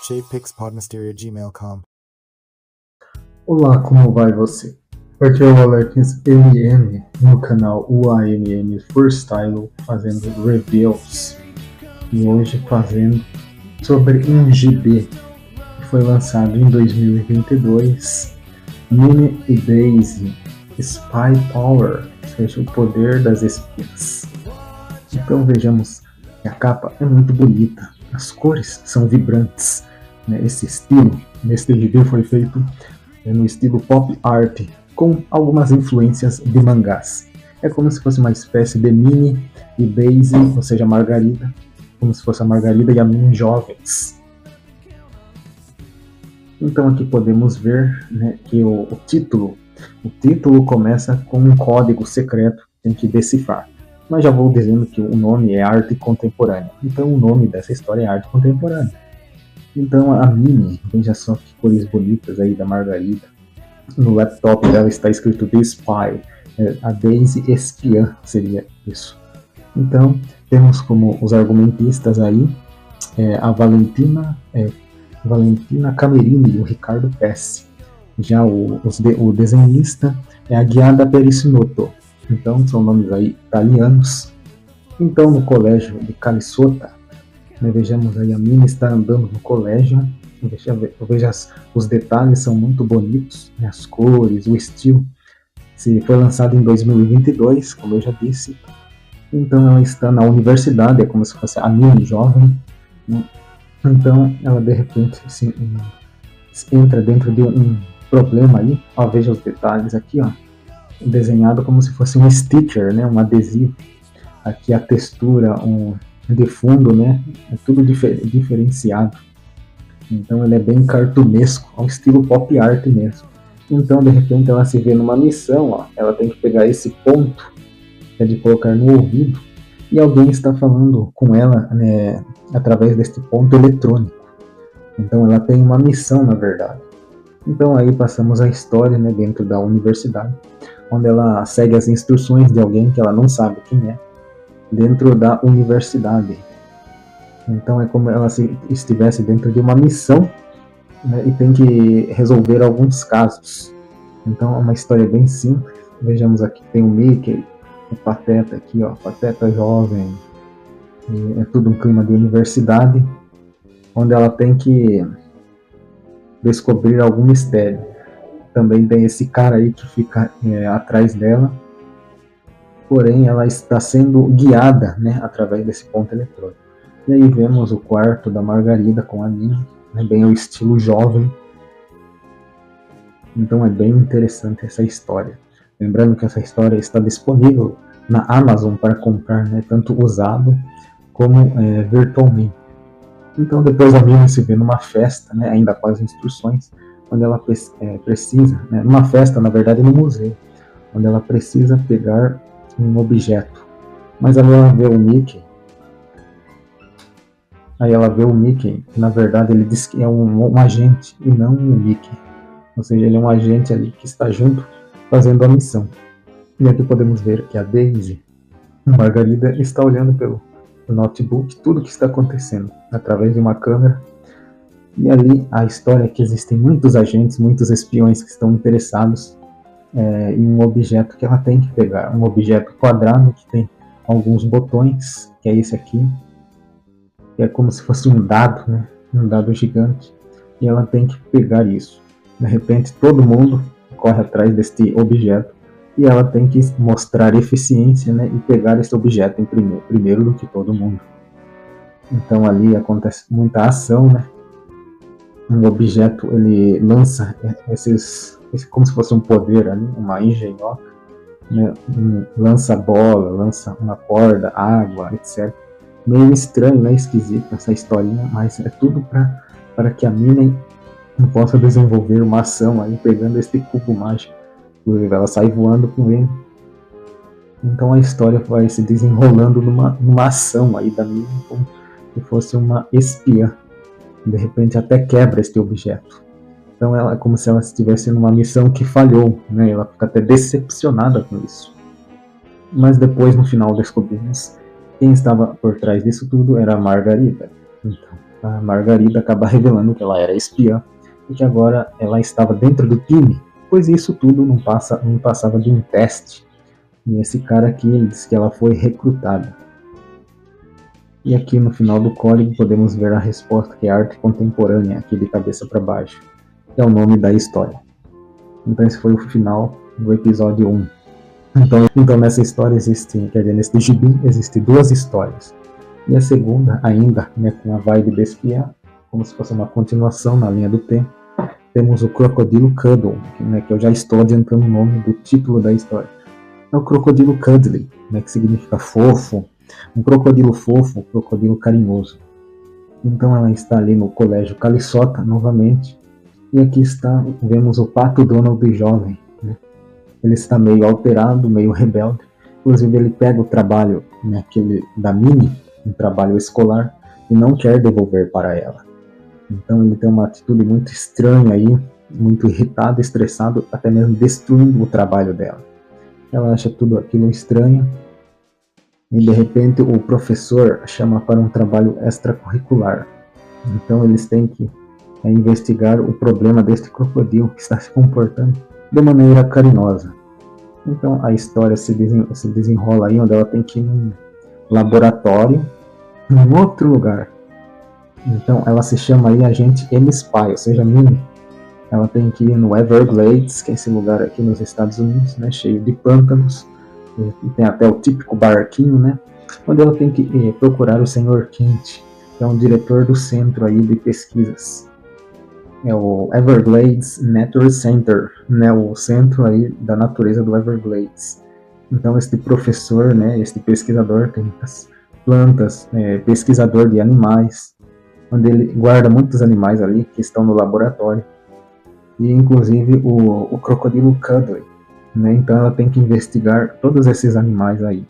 jpixpodmysteria@gmail.com. Olá, como vai você? Aqui é o Alex MM no canal UAMM Freestyle fazendo reviews e hoje fazendo sobre um GB que foi lançado em 2022, Minnie e Daisy Spy Power, ou seja, o poder das espias. Então vejamos que a capa é muito bonita, as cores são vibrantes, né? Esse estilo nesse GB foi feito no estilo pop art, com algumas influências de mangás. É como se fosse uma espécie de Minnie e Daisy, ou seja, Margarida, como se fosse a Margarida e a Minnie jovens. Então aqui podemos ver, né, que o título começa com um código secreto que tem que decifrar. Mas já vou dizendo que o nome é arte contemporânea. Então o nome dessa história é arte contemporânea. Então a Minnie, veja só que cores bonitas aí da Margarida. No laptop dela está escrito The Spy, a Daisy espiã seria isso. Então temos como os argumentistas aí a Valentina Camerini e o Ricardo Pesce. Já o desenhista é a Giada Perissinotto. Então são nomes aí italianos. Então no colégio de Calisota, vejamos aí a Minnie está andando no colégio. Veja os detalhes são muito bonitos, né? As cores, o estilo. Se foi lançado em 2022, como eu já disse. Então ela está na universidade, é como se fosse a Minnie jovem. Então ela de repente assim, entra dentro de um problema aí. Ó, veja os detalhes aqui, ó, desenhado como se fosse um sticker, né? Um adesivo. Aqui a textura de fundo, né? É tudo diferenciado. Então ele é bem cartunesco, ao estilo pop art mesmo. Então de repente ela se vê numa missão, ó, ela tem que pegar esse ponto, que é de colocar no ouvido, e alguém está falando com ela, né, através deste ponto eletrônico. Então ela tem uma missão, na verdade. Então aí passamos a história, né, dentro da universidade, onde ela segue as instruções de alguém que ela não sabe quem é, dentro da universidade. Então é como ela se estivesse dentro de uma missão, né, e tem que resolver alguns casos. Então é uma história bem simples. Vejamos aqui, tem o Mickey, o Pateta aqui, ó, Pateta jovem. E é tudo um clima de universidade, onde ela tem que descobrir algum mistério. Também tem esse cara aí que fica atrás dela, porém ela está sendo guiada, né, através desse ponto eletrônico. E aí vemos o quarto da Margarida com a Minnie, né, bem o estilo jovem. Então é bem interessante essa história. Lembrando que essa história está disponível na Amazon para comprar, né, tanto usado como virtualmente. Então depois a Minnie se vê numa festa, né, ainda com as instruções, onde ela precisa, né, numa festa, na verdade no museu, onde ela precisa pegar um objeto. Mas ela vê o Mickey. Aí ela vê o Mickey, que na verdade ele diz que é um agente e não um Mickey. Ou seja, ele é um agente ali que está junto fazendo a missão. E aqui podemos ver que a Daisy, a Margarida, está olhando pelo notebook tudo o que está acontecendo através de uma câmera. E ali a história é que existem muitos agentes, muitos espiões que estão interessados em um objeto que ela tem que pegar. Um objeto quadrado que tem alguns botões, que é esse aqui. Que é como se fosse um dado, né? Um dado gigante, e ela tem que pegar isso. De repente todo mundo corre atrás deste objeto e ela tem que mostrar eficiência, né, e pegar esse objeto em primeiro do que todo mundo. Então ali acontece muita ação, né? Um objeto ele lança como se fosse um poder ali, uma engenhoca, né? Lança bola, lança uma corda, água, etc. Meio estranho, né? Esquisito essa historinha, mas é tudo para que a Minnie possa desenvolver uma ação aí, pegando este cubo mágico. Inclusive, ela sai voando com ele. Então a história vai se desenrolando numa ação aí da Minnie, como se fosse uma espiã. De repente até quebra este objeto. Então ela é como se ela estivesse numa missão que falhou, né? Ela fica até decepcionada com isso. Mas depois, no final, descobrimos quem estava por trás disso tudo era a Margarida. Então, a Margarida acaba revelando que ela era espiã e que agora ela estava dentro do time, pois isso tudo não passava de um teste. E esse cara aqui, ele diz que ela foi recrutada. E aqui no final do código podemos ver a resposta, que é arte contemporânea, aqui de cabeça para baixo, que é o nome da história. Então esse foi o final do episódio 1. Então nessa história existe, quer dizer, nesse gibi existe 2 histórias. E a segunda, ainda, né, com a vibe desse espiã, como se fosse uma continuação na linha do tempo, temos o Crocodilo Cuddle, que eu já estou adiantando o nome do título da história. É o Crocodilo Cuddly, né, que significa fofo, um crocodilo fofo, um crocodilo carinhoso. Então ela está ali no colégio Calissota novamente, e aqui vemos o Pato Donald jovem, né? Ele está meio alterado, meio rebelde, inclusive ele pega o trabalho, né, da Minnie, um trabalho escolar, e não quer devolver para ela. Então ele tem uma atitude muito estranha aí, muito irritado, estressado, até mesmo destruindo o trabalho dela. Ela acha tudo aquilo estranho, e de repente o professor chama para um trabalho extracurricular. Então eles têm que investigar o problema deste crocodilo que está se comportando de maneira carinhosa. Então a história se desenrola aí, onde ela tem que ir num laboratório, em outro lugar. Então ela se chama aí Agente M-Spy, ou seja, Minnie. Ela tem que ir no Everglades, que é esse lugar aqui nos Estados Unidos, né, cheio de pântanos, e tem até o típico barquinho, né, onde ela tem que procurar o Sr. Kent, que é um diretor do centro aí de pesquisas. É o Everglades Nature Center, né, o centro aí da natureza do Everglades. Então este professor, né, este pesquisador tem as plantas, pesquisador de animais, onde ele guarda muitos animais ali que estão no laboratório, e inclusive o crocodilo Cuddly, né? Então ela tem que investigar todos esses animais aí.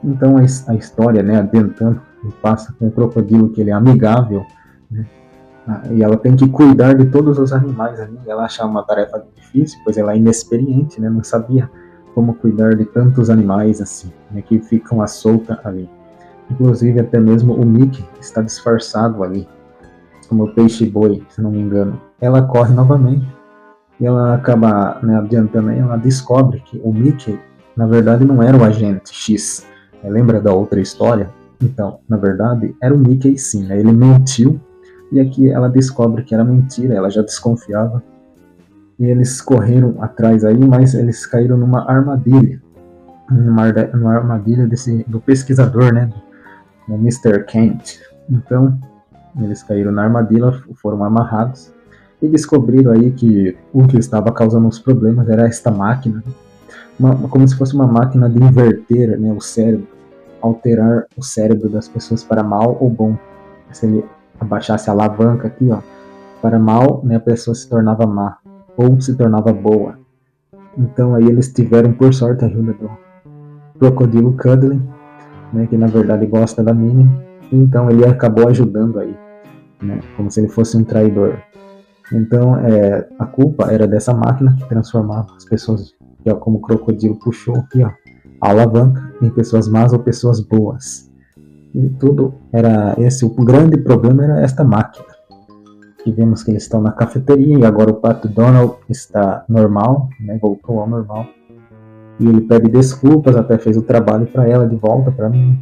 Então a história, né, adiantando, passa com o crocodilo, que ele é amigável, né? E ela tem que cuidar de todos os animais ali. Ela acha uma tarefa difícil, pois ela é inexperiente, né? Não sabia como cuidar de tantos animais assim, né, que ficam à solta ali. Inclusive até mesmo o Mickey está disfarçado ali, como o peixe-boi, se não me engano. Ela corre novamente e ela acaba, né, adiantando aí, ela descobre que o Mickey, na verdade, não era o agente X. Lembra da outra história? Então, na verdade, era o Mickey sim, né? Ele mentiu, e aqui ela descobre que era mentira, ela já desconfiava. E eles correram atrás aí, mas eles caíram numa armadilha. Numa armadilha do pesquisador, né? Do Mr. Kent. Então, eles caíram na armadilha, foram amarrados e descobriram aí que o que estava causando os problemas era esta máquina, como se fosse uma máquina de inverter, né, o cérebro, alterar o cérebro das pessoas para mal ou bom. Se ele abaixasse a alavanca aqui, ó, para mal, né, a pessoa se tornava má ou se tornava boa. Então aí eles tiveram, por sorte, a ajuda do crocodilo Cuddly, né, que na verdade gosta da Minnie. Então ele acabou ajudando aí, né, como se ele fosse um traidor. Então a culpa era dessa máquina que transformava as pessoas, que é como o crocodilo puxou aqui, ó, a alavanca, em pessoas más ou pessoas boas. E tudo era esse, o grande problema era esta máquina. Que vemos que eles estão na cafeteria e agora o Pato Donald está normal, né, voltou ao normal. E ele pede desculpas, até fez o trabalho para ela de volta para mim.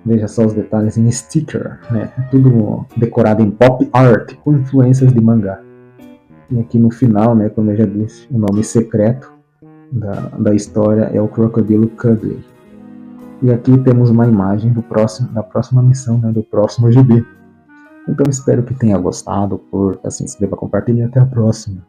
Veja só os detalhes em sticker, né? Tudo decorado em pop art, com influências de mangá. E aqui no final, né, como eu já disse, o nome secreto da história é o Crocodilo Cuddly. E aqui temos uma imagem da próxima missão, né, do próximo GB. Então espero que tenha gostado, curta, se inscreva, compartilhe e até a próxima.